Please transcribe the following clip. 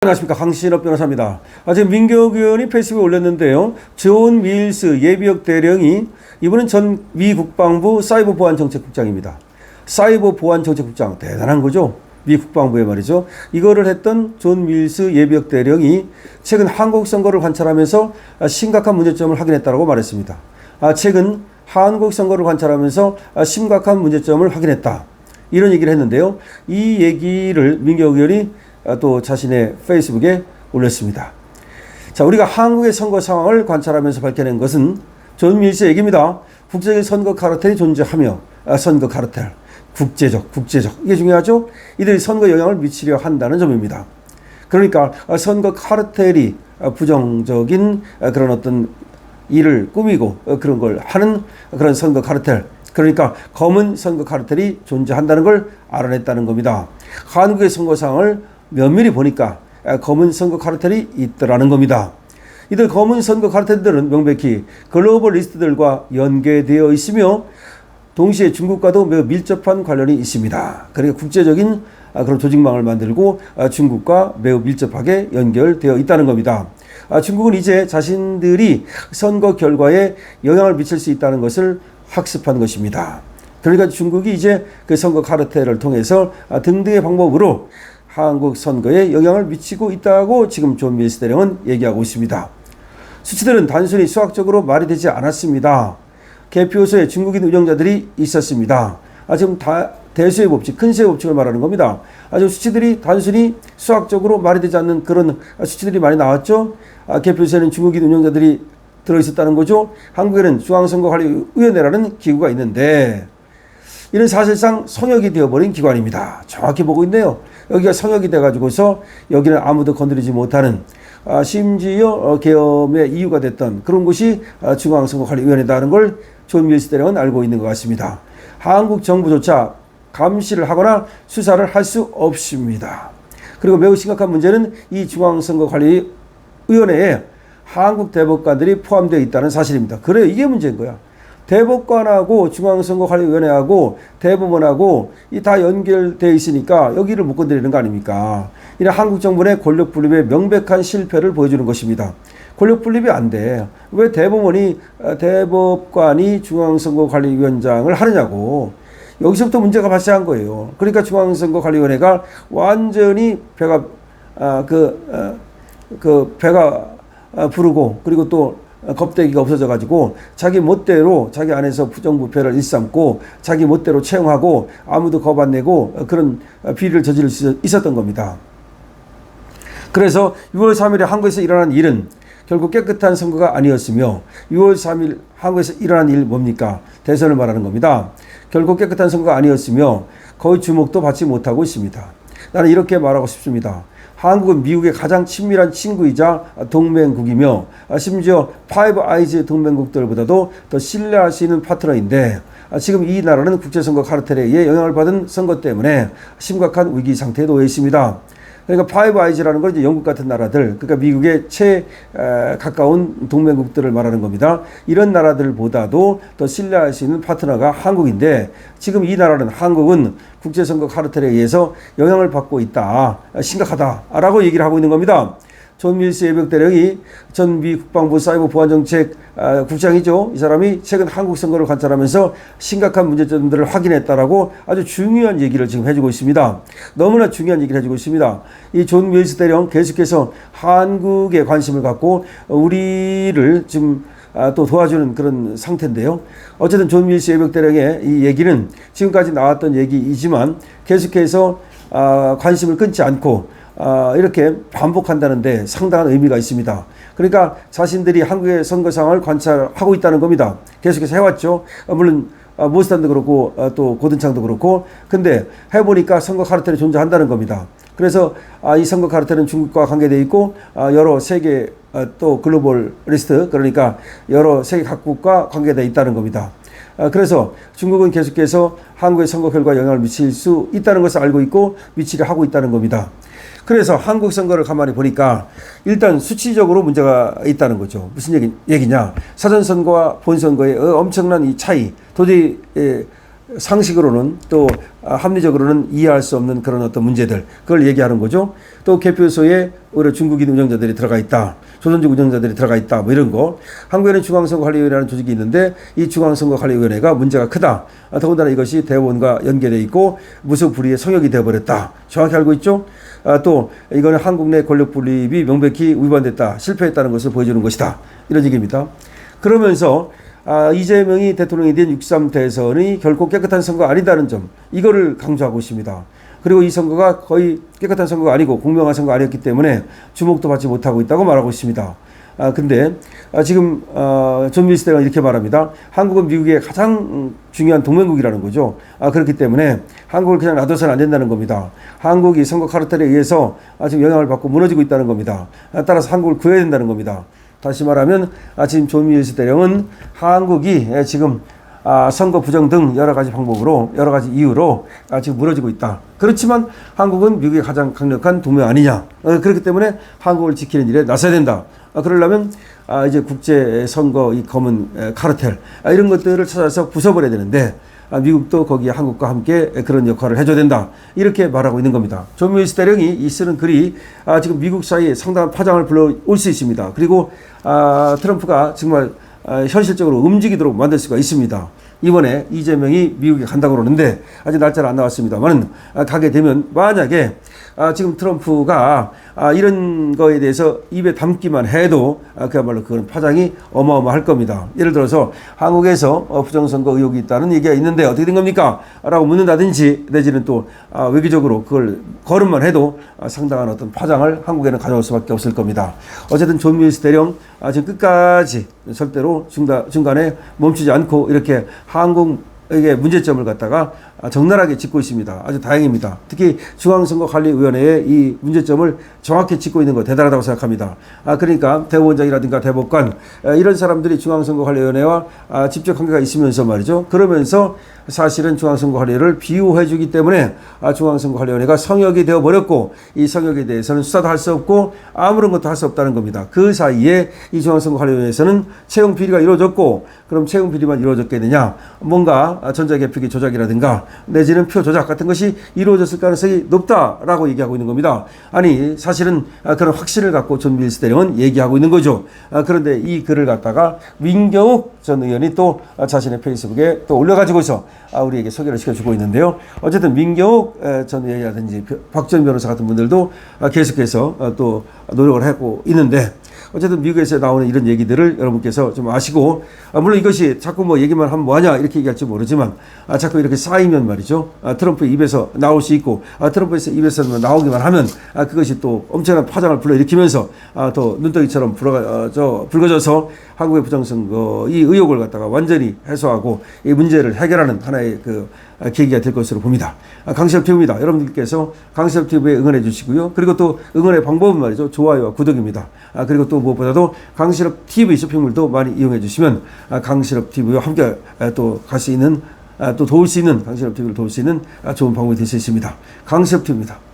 안녕하십니까, 강신업 변호사입니다. 지금 민경욱 의원이 페이스북에 올렸는데요. 존 밀스 예비역 대령이 이분은 전 미 국방부 사이버 보안 정책국장입니다. 사이버 보안 정책국장 대단한 거죠. 미 국방부에 말이죠. 이거를 했던 존 밀스 예비역 대령이 최근 한국 선거를 관찰하면서 심각한 문제점을 확인했다고 말했습니다. 최근 한국 선거를 관찰하면서 심각한 문제점을 확인했다, 이런 얘기를 했는데요. 이 얘기를 민경욱 의원이 또 자신의 페이스북에 올렸습니다. 자, 우리가 한국의 선거 상황을 관찰하면서 밝혀낸 것은 존 밀스의 얘기입니다. 국제적인 선거 카르텔이 존재하며, 선거 카르텔, 국제적, 이게 중요하죠. 이들이 선거 영향을 미치려 한다는 점입니다. 그러니까 선거 카르텔이 부정적인 그런 어떤 일을 꾸미고 그런 걸 하는 그런 선거 카르텔, 그러니까 검은 선거 카르텔이 존재한다는 걸 알아냈다는 겁니다. 한국의 선거 상황을 면밀히 보니까 검은 선거 카르텔이 있더라는 겁니다. 이들 검은 선거 카르텔들은 명백히 글로벌 리스트들과 연계되어 있으며 동시에 중국과도 매우 밀접한 관련이 있습니다. 그러니까 국제적인 그런 조직망을 만들고 중국과 매우 밀접하게 연결되어 있다는 겁니다. 중국은 이제 자신들이 선거 결과에 영향을 미칠 수 있다는 것을 학습한 것입니다. 그러니까 중국이 이제 그 선거 카르텔을 통해서 등등의 방법으로 한국 선거에 영향을 미치고 있다고 지금 존 밀스 대령은 얘기하고 있습니다. 수치들은 단순히 수학적으로 말이 되지 않았습니다. 개표소에 중국인 운영자들이 있었습니다. 지금 대수의 법칙, 큰 수의 법칙을 말하는 겁니다. 지금 수치들이 단순히 수학적으로 말이 되지 않는 그런 수치들이 많이 나왔죠. 개표소에는 중국인 운영자들이 들어있었다는 거죠. 한국에는 중앙선거관리위원회라는 기구가 있는데 이는 사실상 성역이 되어버린 기관입니다. 정확히 보고 있네요. 여기가 성역이 돼가지고서 여기는 아무도 건드리지 못하는, 심지어 계엄의 이유가 됐던 그런 곳이 중앙선거관리위원회다는 걸 존 밀스 대령은 알고 있는 것 같습니다. 한국 정부조차 감시를 하거나 수사를 할 수 없습니다. 그리고 매우 심각한 문제는 이 중앙선거관리위원회에 한국 대법관들이 포함되어 있다는 사실입니다. 그래요, 이게 문제인 거야. 대법관하고 중앙선거관리위원회하고 대법원하고 이 다 연결되어 있으니까 여기를 못 건드리는 거 아닙니까? 이는 한국 정부의 권력 분립의 명백한 실패를 보여주는 것입니다. 권력 분립이 안 돼. 왜 대법관이 중앙선거관리위원장을 하느냐고. 여기서부터 문제가 발생한 거예요. 그러니까 중앙선거관리위원회가 완전히 배가 부르고, 그리고 또 겁대기가 없어져 가지고 자기 멋대로 자기 안에서 부정부패를 일삼고 자기 멋대로 채용하고 아무도 겁 안 내고 그런 비리를 저지를 수 있었던 겁니다. 그래서 6월 3일에 한국에서 일어난 일은 결국 깨끗한 선거가 아니었으며, 6월 3일 한국에서 일어난 일 뭡니까? 대선을 말하는 겁니다. 결국 깨끗한 선거가 아니었으며 거의 주목도 받지 못하고 있습니다. 나는 이렇게 말하고 싶습니다. 한국은 미국의 가장 친밀한 친구이자 동맹국이며 심지어 파이브 아이즈 동맹국들보다도 더 신뢰할 수 있는 파트너인데, 지금 이 나라는 국제선거 카르텔에 의해 영향을 받은 선거 때문에 심각한 위기 상태에 놓여 있습니다. 그러니까 파이브 아이즈라는 건 이제 영국 같은 나라들, 그러니까 미국의 가까운 동맹국들을 말하는 겁니다. 이런 나라들보다도 더 신뢰할 수 있는 파트너가 한국인데, 지금 이 나라는, 한국은 국제선거 카르텔에 의해서 영향을 받고 있다, 심각하다라고 얘기를 하고 있는 겁니다. 존 밀스 예비역 대령이 전 미 국방부 사이버 보안정책 국장이죠. 이 사람이 최근 한국 선거를 관찰하면서 심각한 문제점들을 확인했다라고 아주 중요한 얘기를 지금 해주고 있습니다. 너무나 중요한 얘기를 해주고 있습니다. 이 존 밀스 대령 계속해서 한국에 관심을 갖고 우리를 지금 또 도와주는 그런 상태인데요. 어쨌든 존 밀스 예비역 대령의 이 얘기는 지금까지 나왔던 얘기이지만 계속해서 관심을 끊지 않고 이렇게 반복한다는데 상당한 의미가 있습니다. 그러니까 자신들이 한국의 선거 상황을 관찰하고 있다는 겁니다. 계속해서 해왔죠. 물론 모스탄도 그렇고 또 고든창도 그렇고, 근데 해보니까 선거 카르텔이 존재한다는 겁니다. 그래서 이 선거 카르텔은 중국과 관계되어 있고 여러 세계 또 글로벌 리스트, 그러니까 여러 세계 각국과 관계되어 있다는 겁니다. 그래서 중국은 계속해서 한국의 선거 결과에 영향을 미칠 수 있다는 것을 알고 있고 미치려 하고 있다는 겁니다. 그래서 한국 선거를 가만히 보니까 일단 수치적으로 문제가 있다는 거죠. 무슨 얘기냐. 사전선거와 본선거의 엄청난 이 차이, 도저히 상식으로는 또 합리적으로는 이해할 수 없는 그런 어떤 문제들, 그걸 얘기하는 거죠. 또 개표소에 오히려 중국인 운영자들이 들어가 있다, 조선족 운영자들이 들어가 있다, 뭐 이런 거. 한국에는 중앙선거관리위원회라는 조직이 있는데 이 중앙선거관리위원회가 문제가 크다. 더군다나 이것이 대법원과 연계되어 있고 무소불위의 성역이 되어버렸다. 정확히 알고 있죠. 또 이거는 한국 내 권력 분립이 명백히 위반됐다, 실패했다는 것을 보여주는 것이다, 이런 얘기입니다. 그러면서 이재명이 대통령이 된 6.3 대선이 결코 깨끗한 선거가 아니다는 점, 이거를 강조하고 있습니다. 그리고 이 선거가 거의 깨끗한 선거가 아니고 공명한 선거가 아니었기 때문에 주목도 받지 못하고 있다고 말하고 있습니다. 근데 지금 존 밀스 대가 이렇게 말합니다. 한국은 미국의 가장 중요한 동맹국이라는 거죠. 그렇기 때문에 한국을 그냥 놔둬서는 안 된다는 겁니다. 한국이 선거 카르텔에 의해서 지금 영향을 받고 무너지고 있다는 겁니다. 따라서 한국을 구해야 된다는 겁니다. 다시 말하면 지금 존 밀스 대령은 한국이 지금 선거 부정 등 여러 가지 방법으로, 여러 가지 이유로 지금 무너지고 있다. 그렇지만 한국은 미국의 가장 강력한 동맹 아니냐. 그렇기 때문에 한국을 지키는 일에 나서야 된다. 그러려면 이제 국제 선거 이 검은 카르텔 이런 것들을 찾아서 부숴버려야 되는데 미국도 거기에 한국과 함께 그런 역할을 해줘야 된다, 이렇게 말하고 있는 겁니다. 존 밀스 대령이 이 쓰는 글이 지금 미국 사이에 상당한 파장을 불러올 수 있습니다. 그리고 트럼프가 정말 현실적으로 움직이도록 만들 수가 있습니다. 이번에 이재명이 미국에 간다고 그러는데 아직 날짜는 안 나왔습니다만 가게 되면 만약에 지금 트럼프가 이런 거에 대해서 입에 담기만 해도 그야말로 그건 파장이 어마어마할 겁니다. 예를 들어서 한국에서 부정선거 의혹이 있다는 얘기가 있는데 어떻게 된 겁니까? 라고 묻는다든지, 내지는 또 외교적으로 그걸 거론만 해도 상당한 어떤 파장을 한국에는 가져올 수밖에 없을 겁니다. 어쨌든 존 밀스 대령 지금 끝까지 절대로 중간에 멈추지 않고 이렇게 한국에게 문제점을 갖다가 적나라하게 짚고 있습니다. 아주 다행입니다. 특히 중앙선거관리위원회의 이 문제점을 정확히 짚고 있는 거 대단하다고 생각합니다. 그러니까 대법원장이라든가 대법관 이런 사람들이 중앙선거관리위원회와 직접 관계가 있으면서 말이죠. 그러면서 사실은 중앙선거관리를 비호해 주기 때문에 중앙선거관리위원회가 성역이 되어버렸고, 이 성역에 대해서는 수사도 할 수 없고 아무런 것도 할 수 없다는 겁니다. 그 사이에 이 중앙선거관리위원회에서는 채용 비리가 이루어졌고, 그럼 채용 비리만 이루어졌겠느냐, 뭔가 전자개표기 조작이라든가 내지는 표 조작 같은 것이 이루어졌을 가능성이 높다라고 얘기하고 있는 겁니다. 아니 사실은 그런 확신을 갖고 존 밀스 대령은 얘기하고 있는 거죠. 그런데 이 글을 갖다가 민경욱 전 의원이 또 자신의 페이스북에 또 올려가지고서 우리에게 소개를 시켜주고 있는데요. 어쨌든 민경욱 전 의원이라든지 박지원 변호사 같은 분들도 계속해서 또 노력을 하고 있는데, 어쨌든 미국에서 나오는 이런 얘기들을 여러분께서 좀 아시고, 물론 이것이 자꾸 뭐 얘기만 하면 뭐하냐 이렇게 얘기할지 모르지만 자꾸 이렇게 쌓이면 말이죠, 트럼프 입에서 나올 수 있고, 트럼프에서 입에서 나오기만 하면 그것이 또 엄청난 파장을 불러일으키면서 또 눈덩이처럼 불거져서 한국의 부정선거 이 의혹을 갖다가 완전히 해소하고 이 문제를 해결하는 하나의 그 계기가 될 것으로 봅니다. 강시럽 TV입니다. 여러분들께서 강시럽 TV에 응원해 주시고요. 그리고 또 응원의 방법은 말이죠, 좋아요와 구독입니다. 그리고 또 무엇보다도 강시럽 TV 쇼핑몰도 많이 이용해 주시면 강시럽 TV와 함께 또 갈 수 있는, 또 도울 수 있는, 강시럽 TV를 도울 수 있는 좋은 방법이 될 수 있습니다. 강시럽 TV입니다.